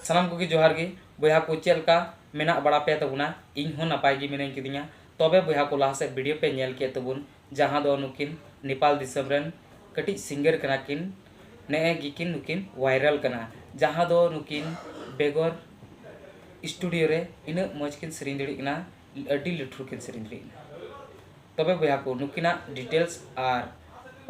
सानाम को जोहार गे बया को चेलका मेना बड़ा पे तबुना इन हो नपाय गे मिनाई किदिया तबे बया को लाहा से वीडियो पे नेल के तबुन जहां दो नुकिन नेपाल दिसम रेन कटी सिंगर कना किन ने गिकिन नुकिन वायरल कना जहां दो नुकिन बेगर स्टूडियो रे इन मज किन सेरिन दड़ी कना अडी लठुर किन सेरिन दड़ी तबे बया को नुकिना डिटेल्स आर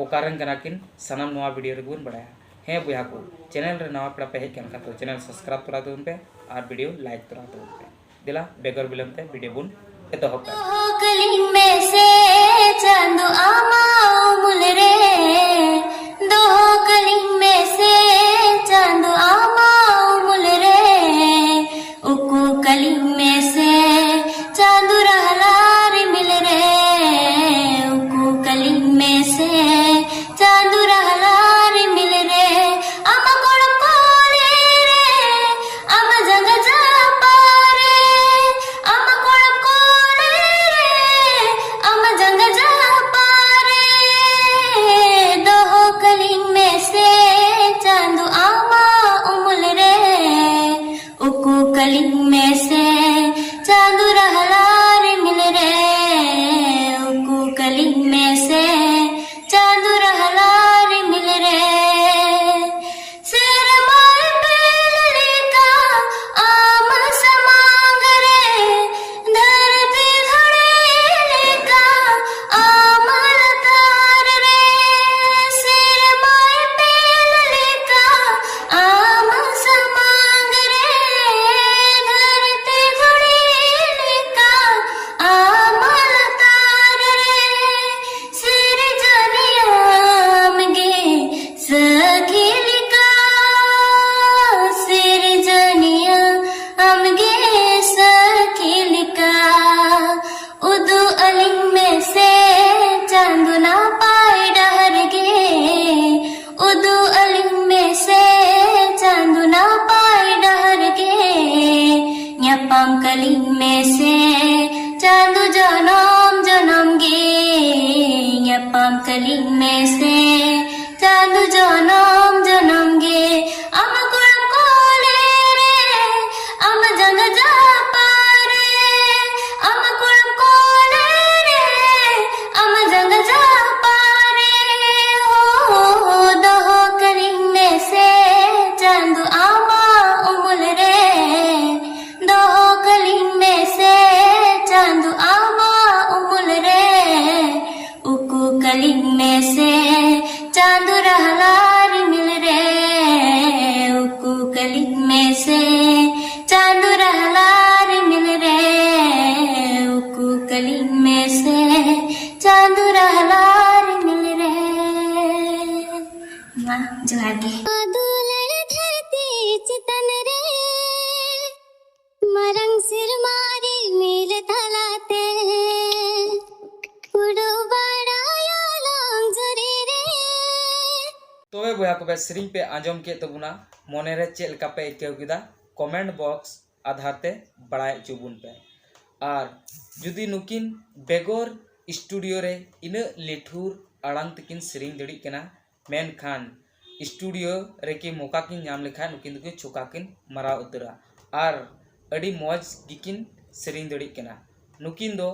ओकारन कना किन सानाम नवा वीडियो रे गुन बड़ाया हे बया को चैनल रे नवा पड़ा पे हेकन का तो चैनल सब्सक्राइब तोरा तो पे और वीडियो लाइक तोरा तो पे दिला बेगर बिलम पे वीडियो बुन एतहब कलिंग में से चांदो आमा मुल रे दो कलिंग में से चांदो आमा मुल रे उकु कलिंग में से चांदो रहलार मिल रे उकु कलिंग में से चांदो रहलार मिल रे आमा कोड़ कोले रे आमा जंग जा पारे आमा कोड़ कोले रे आमा जंग जा पारे दो कलिंग में से चांदो आमा उमुल रे उकु कलिंग में से चांदो रहलार मिल रे उकु कलिंग में से चांदो रहलार मिल रे सिर माय पेलले का आम समांग रे धरती धड़ेले का आम लतार रे सिर माय पेलले का आम समांग रे धरती धड़ेले का आम लतार रे सिर जनियाम गे सखिलिका सिर जनिया हमगे सखिलिका उदू अलिंग में से चांदुना पाए डहर गे उदू अलिंग में से चांदुना पाए डहर गे न्यापाम कलिंग में से चांदू जनम जनम गे न्यापाम कलिंग में से चांदू जनम जनम गे आम गुड़म कोले रे आम जंग जा पारे आम गुड़म कोले रे आम जंग जा पारे हो दो कलिंग में से चांदू आमा उमुल रे दो कलिंग में से चांदू आमा उमुल रे उकु कलिंग में से चांदू रहलार मिल रे उकु कलिंग में से चांदू रहलार मिल रे उकु कलिंग में से चांदू रहलार मिल रे वाह जोहार गे दुलड़ धरती चितन रे मरंग सिर मारी मील तलाते उड़ो बड़ाया लांग जुरी रे तबे बया को सेरिंग पे आंजम के तबुना मने रे चेल का पे इकेव किदा कमेंट बॉक्स आधार ते बड़ाय चुबुन पे और जुदी नुकिन बेगर स्टूडियो रे इन लेठुर अड़ांग तकिन सेरिंग दड़ी केना मेन खान स्टूडियो रे की मौका किन नाम लेखा नुकिन दुकिन चुका किन मरा उतरा और अड़ी मौज गिकिन सेरिंग दड़ी केना नुकिन दो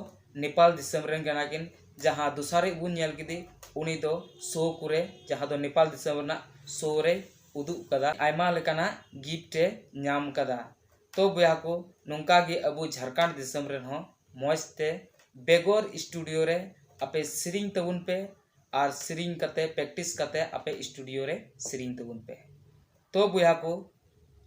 नेपाल दिसम रेन केना किन जहां दुसारे बुन नेल किदी उनी दो शो कुरे जहां दो नेपाल दिसम रेना शो रे उदु कदा आयमा लेकाना गिफ्ट नाम कदा तो बया को नोंका गे अबु झारखंड दिसम रेन हो मौजते बेगर स्टूडियो रे अपे सेरिंग तबुन पे और सेरिंग कते प्रैक्टिस कते अपे स्टूडियो रे सेरिंग तबुन पे तो बया को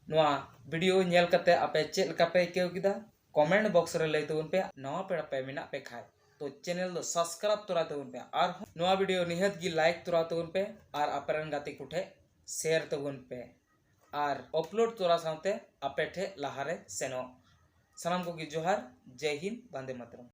नवा वीडियो नेल कते अपे चेल का पे केव किदा कमेंट बॉक्स रे लई तबुन पे नवा पेड़ा पे मिना पे खाय तो चैनल दो सब्सक्राइब तोरा तबुन पे और नवा वीडियो निहत गी लाइक तोरा तबुन पे और अपरन गाते कुठे शेयर तबुन पे और अपलोड तोरा साथे अपे ठे लहारे सेनो सानाम को गी जोहार जय हिंद वंदे मातरम।